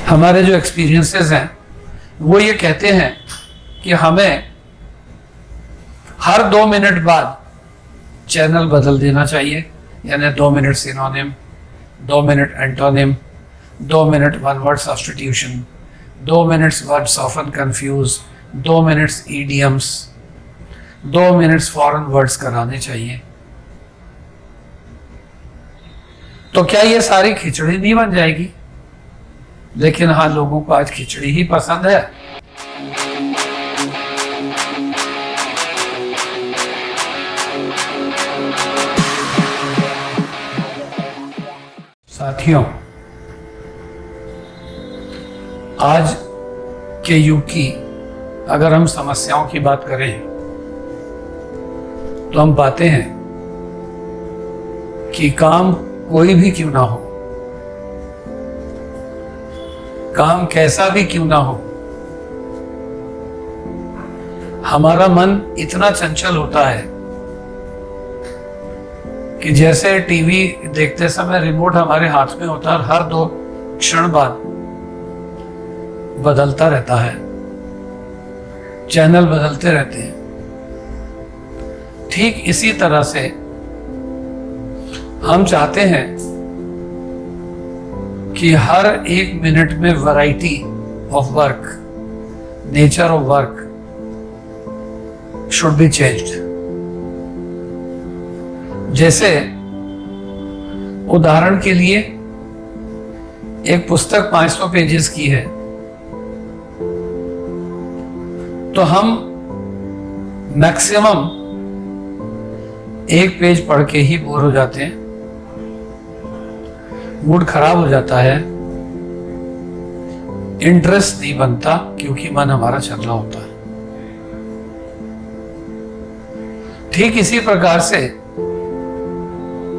हमारे जो एक्सपीरियंसेस हैं वो ये कहते हैं कि हमें हर 2 मिनट बाद चैनल बदल देना चाहिए, यानी 2 minute synonym, 2 minute antonym, 2 minute one word substitution, 2 minutes words often confuse, 2 minutes idioms, 2 minutes foreign words कराने चाहिए। तो क्या ये सारी खिचड़ी नहीं बन जाएगी? लेकिन हाँ, लोगों को आज खिचड़ी ही पसंद है। साथियों, आज के युग की अगर हम समस्याओं की बात करें तो हम पाते हैं कि काम कोई भी क्यों ना हो, काम कैसा भी क्यों ना हो, हमारा मन इतना चंचल होता है कि जैसे टीवी देखते समय रिमोट हमारे हाथ में होता है और हर 2 क्षण बाद बदलता रहता है, चैनल बदलते रहते हैं। ठीक इसी तरह से हम चाहते हैं कि हर 1 मिनट में variety of work, nature of work should be changed. जैसे उदाहरण के लिए एक पुस्तक 500 पेजेस की है तो हम मैक्सिमम 1 पेज पढ़ के ही बोर हो जाते हैं, मूड खराब हो जाता है, इंटरेस्ट नहीं बनता क्योंकि मन हमारा चल रहा होता है। ठीक इसी प्रकार से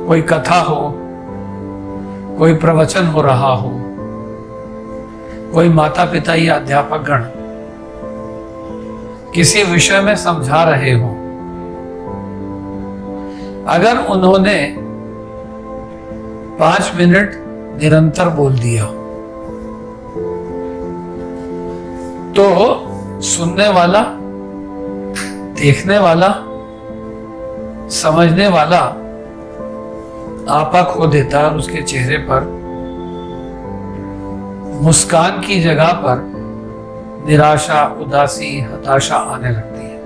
कोई कथा हो, कोई प्रवचन हो रहा हो, कोई माता पिता या अध्यापक गण किसी विषय में समझा रहे हो, अगर उन्होंने 5 मिनट निरंतर बोल दिया तो सुनने वाला, देखने वाला, समझने वाला आपा खो देता है और उसके चेहरे पर मुस्कान की जगह पर निराशा, उदासी, हताशा आने लगती है।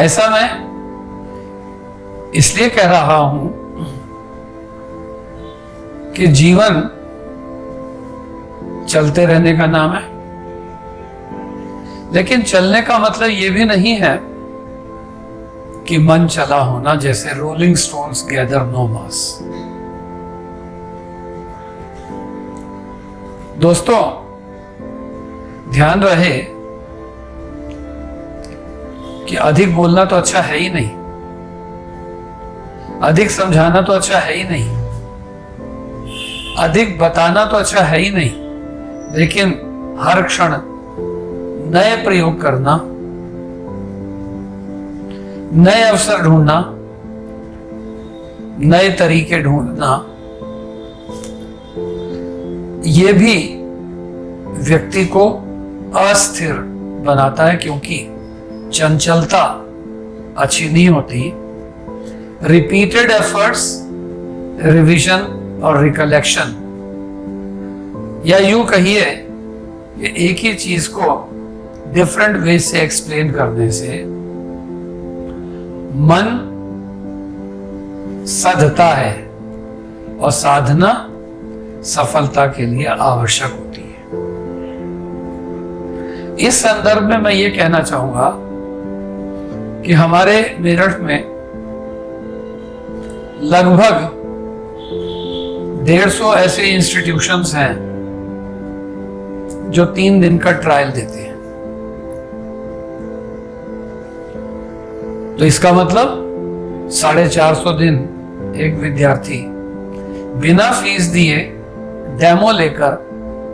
ऐसा मैं इसलिए कह रहा हूं कि जीवन चलते रहने का नाम है, लेकिन चलने का मतलब यह भी नहीं है कि मन चला होना, जैसे रोलिंग स्टोन्स गैदर नो मास। दोस्तों, ध्यान रहे कि अधिक बोलना तो अच्छा है ही नहीं, अधिक समझाना तो अच्छा है ही नहीं, अधिक बताना तो अच्छा है ही नहीं, लेकिन हर क्षण नए प्रयोग करना, नए अवसर ढूंढना, नए तरीके ढूंढना, यह भी व्यक्ति को अस्थिर बनाता है, क्योंकि चंचलता अच्छी नहीं होती। रिपीटेड एफर्ट्स, रिवीजन और रिकलेक्शन, या यूं कहिए कि एक ही चीज को डिफरेंट वे से एक्सप्लेन करने से मन सधता है और साधना सफलता के लिए आवश्यक होती है। इस संदर्भ में मैं ये कहना चाहूंगा कि हमारे मेरठ में लगभग 150 ऐसे इंस्टीट्यूशंस हैं जो 3 दिन का ट्रायल देते हैं। तो इसका मतलब 450 दिन एक विद्यार्थी बिना फीस दिए डेमो लेकर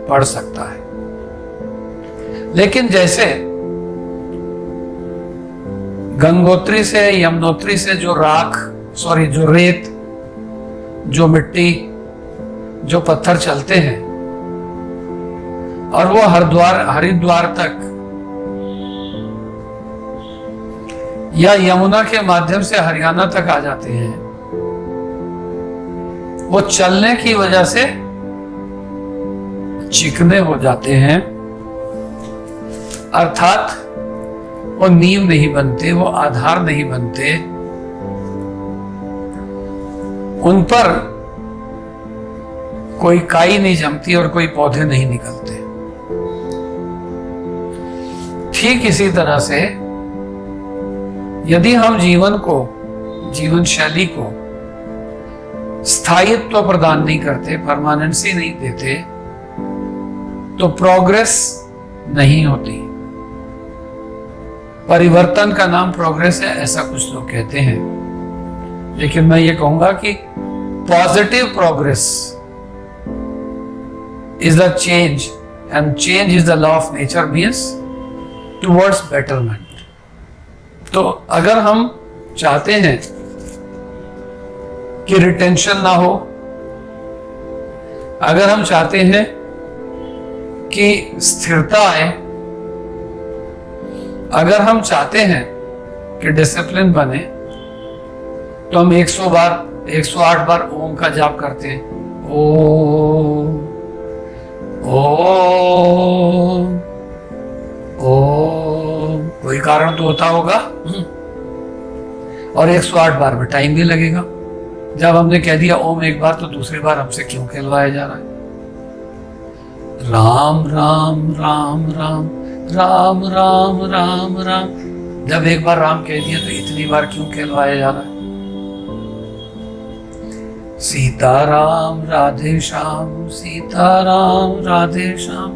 पढ़ सकता है। लेकिन जैसे गंगोत्री से, यमुनोत्री से जो रेत, जो मिट्टी, जो पत्थर चलते हैं और वो हरिद्वार तक या यमुना के माध्यम से हरियाणा तक आ जाते हैं, वो चलने की वजह से चिकने हो जाते हैं, अर्थात वो नींव नहीं बनते, वो आधार नहीं बनते, उन पर कोई काई नहीं जमती और कोई पौधे नहीं निकलते। ठीक इसी तरह से यदि हम जीवन शैली को स्थायित्व प्रदान नहीं करते, परमानेंसी नहीं देते, तो प्रोग्रेस नहीं होती। परिवर्तन का नाम प्रोग्रेस है, ऐसा कुछ लोग कहते हैं, लेकिन मैं ये कहूंगा कि positive progress is the change, and change is the law of nature, means towards betterment. तो अगर हम चाहते हैं कि रिटेंशन ना हो, अगर हम चाहते हैं कि स्थिरता आए, अगर हम चाहते हैं कि डिसिप्लिन बने, तो हम 108 बार ओम का जाप करते हैं। ओम ओम ओम, कोई कारण तो होता होगा, और 108 बार में टाइम भी लगेगा। जब हमने कह दिया ओम एक बार, तो दूसरी बार हमसे क्यों कहलवाया जा रहा है? राम राम राम राम राम राम राम राम, जब एक बार राम कह दिया तो इतनी बार क्यों कहलवाया जा रहा है? सीताराम राधे श्याम, सीताराम राधे श्याम।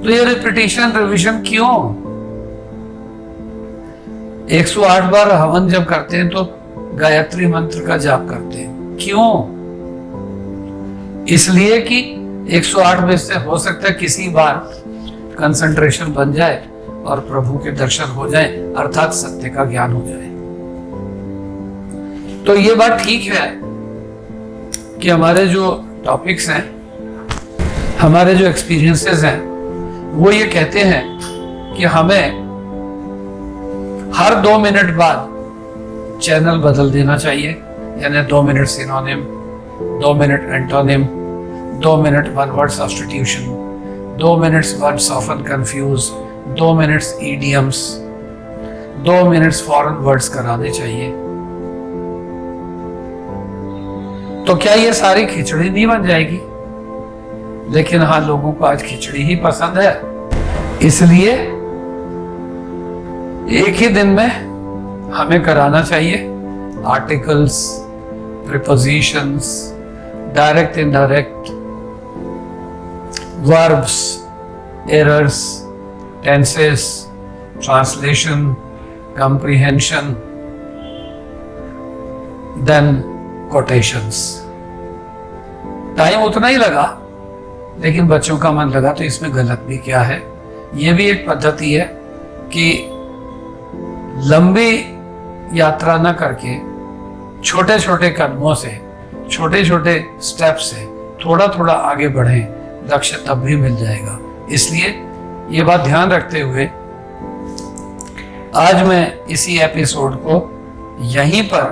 तो ये रिपीटिशन, रिविजन क्यों? 108 बार हवन जब करते हैं तो गायत्री मंत्र का जाप करते हैं, क्यों? इसलिए कि 108 में से हो सकता है किसी बार कंसंट्रेशन बन जाए और प्रभु के दर्शन हो जाए, अर्थात सत्य का ज्ञान हो जाए। तो ये बात ठीक है कि हमारे जो टॉपिक्स हैं, हमारे जो एक्सपीरियंसेस हैं, वो ये कहते हैं कि हमें हर 2 मिनट बाद चैनल बदल देना चाहिए, यानी 2 minute synonym, 2 minute antonym, 2 minute one word substitution, 2 minutes words often confuse, 2 minutes idioms, 2 minutes foreign words कराने चाहिए। तो क्या ये सारी खिचड़ी नहीं बन जाएगी? लेकिन हाँ, लोगों को आज खिचड़ी ही पसंद है, इसलिए एक ही दिन में हमें कराना चाहिए articles, prepositions, direct indirect, verbs, errors, tenses, translation, comprehension, then quotations. Time उतना ही लगा, लेकिन बच्चों का मन लगा, तो इसमें गलत भी क्या है? यह भी एक पद्धति है कि लंबी यात्रा न करके छोटे छोटे कदमों से, छोटे छोटे स्टेप से थोड़ा थोड़ा आगे बढ़ें, लक्ष्य तब भी मिल जाएगा। इसलिए ये बात ध्यान रखते हुए आज मैं इसी एपिसोड को यहीं पर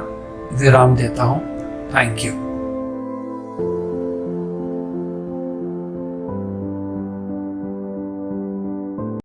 विराम देता हूं। Thank you.